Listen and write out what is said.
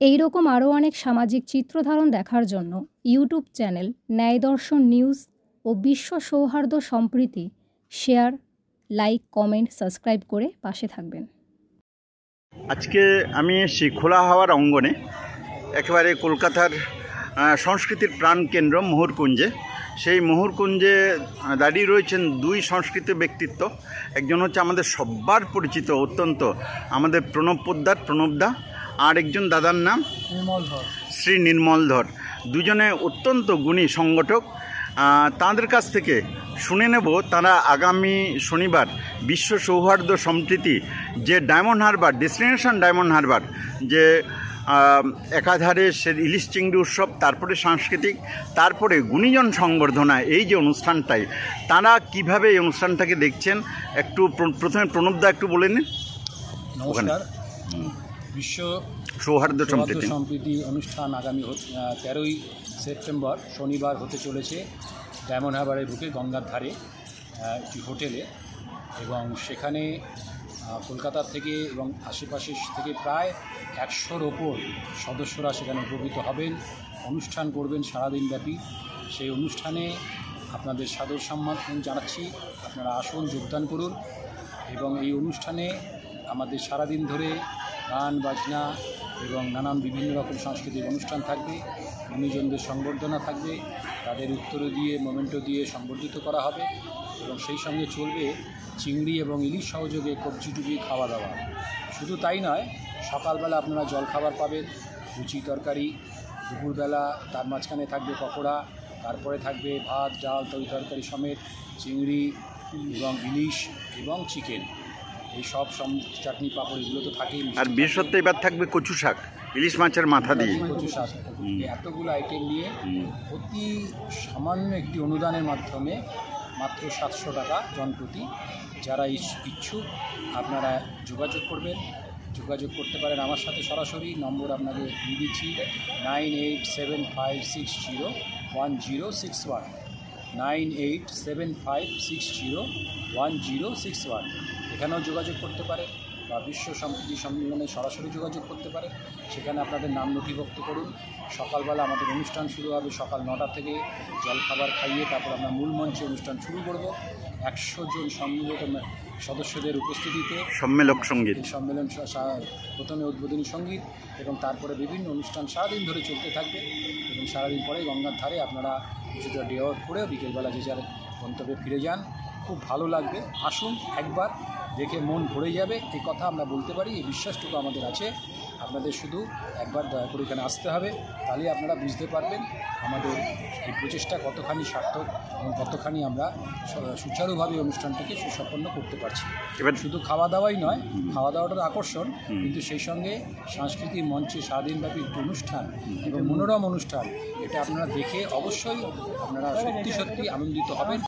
এই রকম আরও অনেক সামাজিক চিত্রধারণ দেখার জন্য ইউটিউব চ্যানেল ন্যায় দর্শন নিউজ ও বিশ্ব সৌহার্দ্য সম্প্রীতি শেয়ার, লাইক, কমেন্ট, সাবস্ক্রাইব করে পাশে থাকবেন। আজকে আমি এসেছি খোলা হাওয়ার অঙ্গনে, একেবারে কলকাতার সংস্কৃতির প্রাণকেন্দ্র মোহরকুঞ্জে। সেই মোহরকুঞ্জে দাঁড়িয়ে রয়েছেন দুই সংস্কৃত ব্যক্তিত্ব। একজন হচ্ছে আমাদের সবার পরিচিত অত্যন্ত আমাদের প্রণব পোদ্দার, প্রণবদা, আর একজন দাদার নাম শ্রী নির্মল ধর। দুজনে অত্যন্ত গুণী সংগঠক। তাঁদের কাছ থেকে শুনে নেব তারা আগামী শনিবার বিশ্ব সৌহার্দ্য সম্প্রীতি যে diamond Harbour, destination diamond Harbour, যে একাধারে সে ইলিশ চিংড়ি উৎসব, তারপরে সাংস্কৃতিক, তারপরে গুণীজন সংবর্ধনা, এই যে অনুষ্ঠানটাই তারা কিভাবে এই অনুষ্ঠানটাকে দেখছেন একটু প্রথমে প্রণবদা একটু বলে নিন। নমস্কার। বিশ্ব সৌহার্দ্য সম্প্রীতি অনুষ্ঠান আগামী 13ই সেপ্টেম্বর শনিবার হতে চলেছে ডায়মন্ড হারবারের বুকে গঙ্গার ধারে একটি হোটেলে, এবং সেখানে কলকাতা থেকে এবং আশেপাশের থেকে প্রায় 100-র ওপর সদস্যরা সেখানে উপকৃত হবেন, অনুষ্ঠান করবেন সারাদিনব্যাপী। সেই অনুষ্ঠানে আপনাদের সাদর সম্মান জানাচ্ছি, আপনারা আসুন, যোগদান করুন। এবং এই অনুষ্ঠানে আমাদের সারাদিন ধরে গান বাজনা এবং নানান বিভিন্ন রকম সাংস্কৃতিক অনুষ্ঠান থাকবে, গুণীজনদের সংবর্ধনা থাকবে, তাদের উত্তর দিয়ে মোমেন্টো দিয়ে সংবর্ধিত করা হবে, এবং সেই সঙ্গে চলবে চিংড়ি এবং ইলিশ সহযোগে কবজি টুবি খাওয়া দাওয়া। শুধু তাই নয়, সকালবেলা আপনারা জলখাবার পাবেন, লুচি তরকারি, দুপুরবেলা তার মাঝখানে থাকবে পকোড়া, তারপরে থাকবে ভাত ডাল তরকারি সমেত চিংড়ি এবং ইলিশ এবং চিকেন, এই সব চাটনি পাঁপড় এগুলো তো থাকেই। আর বিশেষত এবার থাকবে কচু শাক, ইলিশ মাছের মাথা দিয়ে কচু শাক, এতগুলো আইটেম নিয়ে অতি সামান্য একটি অনুদানের মাধ্যমে মাত্র 700 টাকা জনপ্রতি। যারা ইচ্ছুক আপনারা যোগাযোগ করতে পারেন আমার সাথে সরাসরি। নম্বর আপনাকে দিয়ে দিচ্ছি 9875601061, 9875601061। এখানেও যোগাযোগ করতে পারে, বা বিশ্ব সম্প্রীতি সম্মেলনে সরাসরি যোগাযোগ করতে পারে। সেখানে আপনাদের নাম নথিভুক্ত করুন। সকালবেলা আমাদের অনুষ্ঠান শুরু হবে সকাল 9টা থেকে, জলখাবার খাইয়ে তারপর আমরা মূল মঞ্চে অনুষ্ঠান শুরু করব 100 জন সম্মিলিত সদস্যদের উপস্থিতিতে। সম্মেলন প্রথমে উদ্বোধনী সঙ্গীত, এবং তারপরে বিভিন্ন অনুষ্ঠান সারাদিন ধরে চলতে থাকবে। এবং সারাদিন পরে গঙ্গার ধারে আপনারা কিছুটা ডে আউট করে বিকেলবেলা যে যার গন্তব্যে ফিরে যান। খুব ভালো লাগবে, আসুন একবার, দেখে মন ভরে যাবে, এই কথা আমরা বলতে পারি। এই বিশ্বাসটুকু আমাদের আছে। আপনাদের শুধু একবার দয়া করে এখানে আসতে হবে, তাহলে আপনারা বুঝতে পারবেন আমাদের এই প্রচেষ্টা কতখানি সার্থক এবং কতখানি আমরা সুচারুভাবে অনুষ্ঠানটাকে সুসম্পন্ন করতে পারছি। এবার শুধু খাওয়া দাওয়াই নয়, খাওয়া দাওয়াটার আকর্ষণ, কিন্তু সেই সঙ্গে সাংস্কৃতিক মঞ্চে সারাদিনব্যাপী একটি অনুষ্ঠান এবং মনোরম অনুষ্ঠান, এটা আপনারা দেখে অবশ্যই আপনারা সত্যি আনন্দিত হবেন।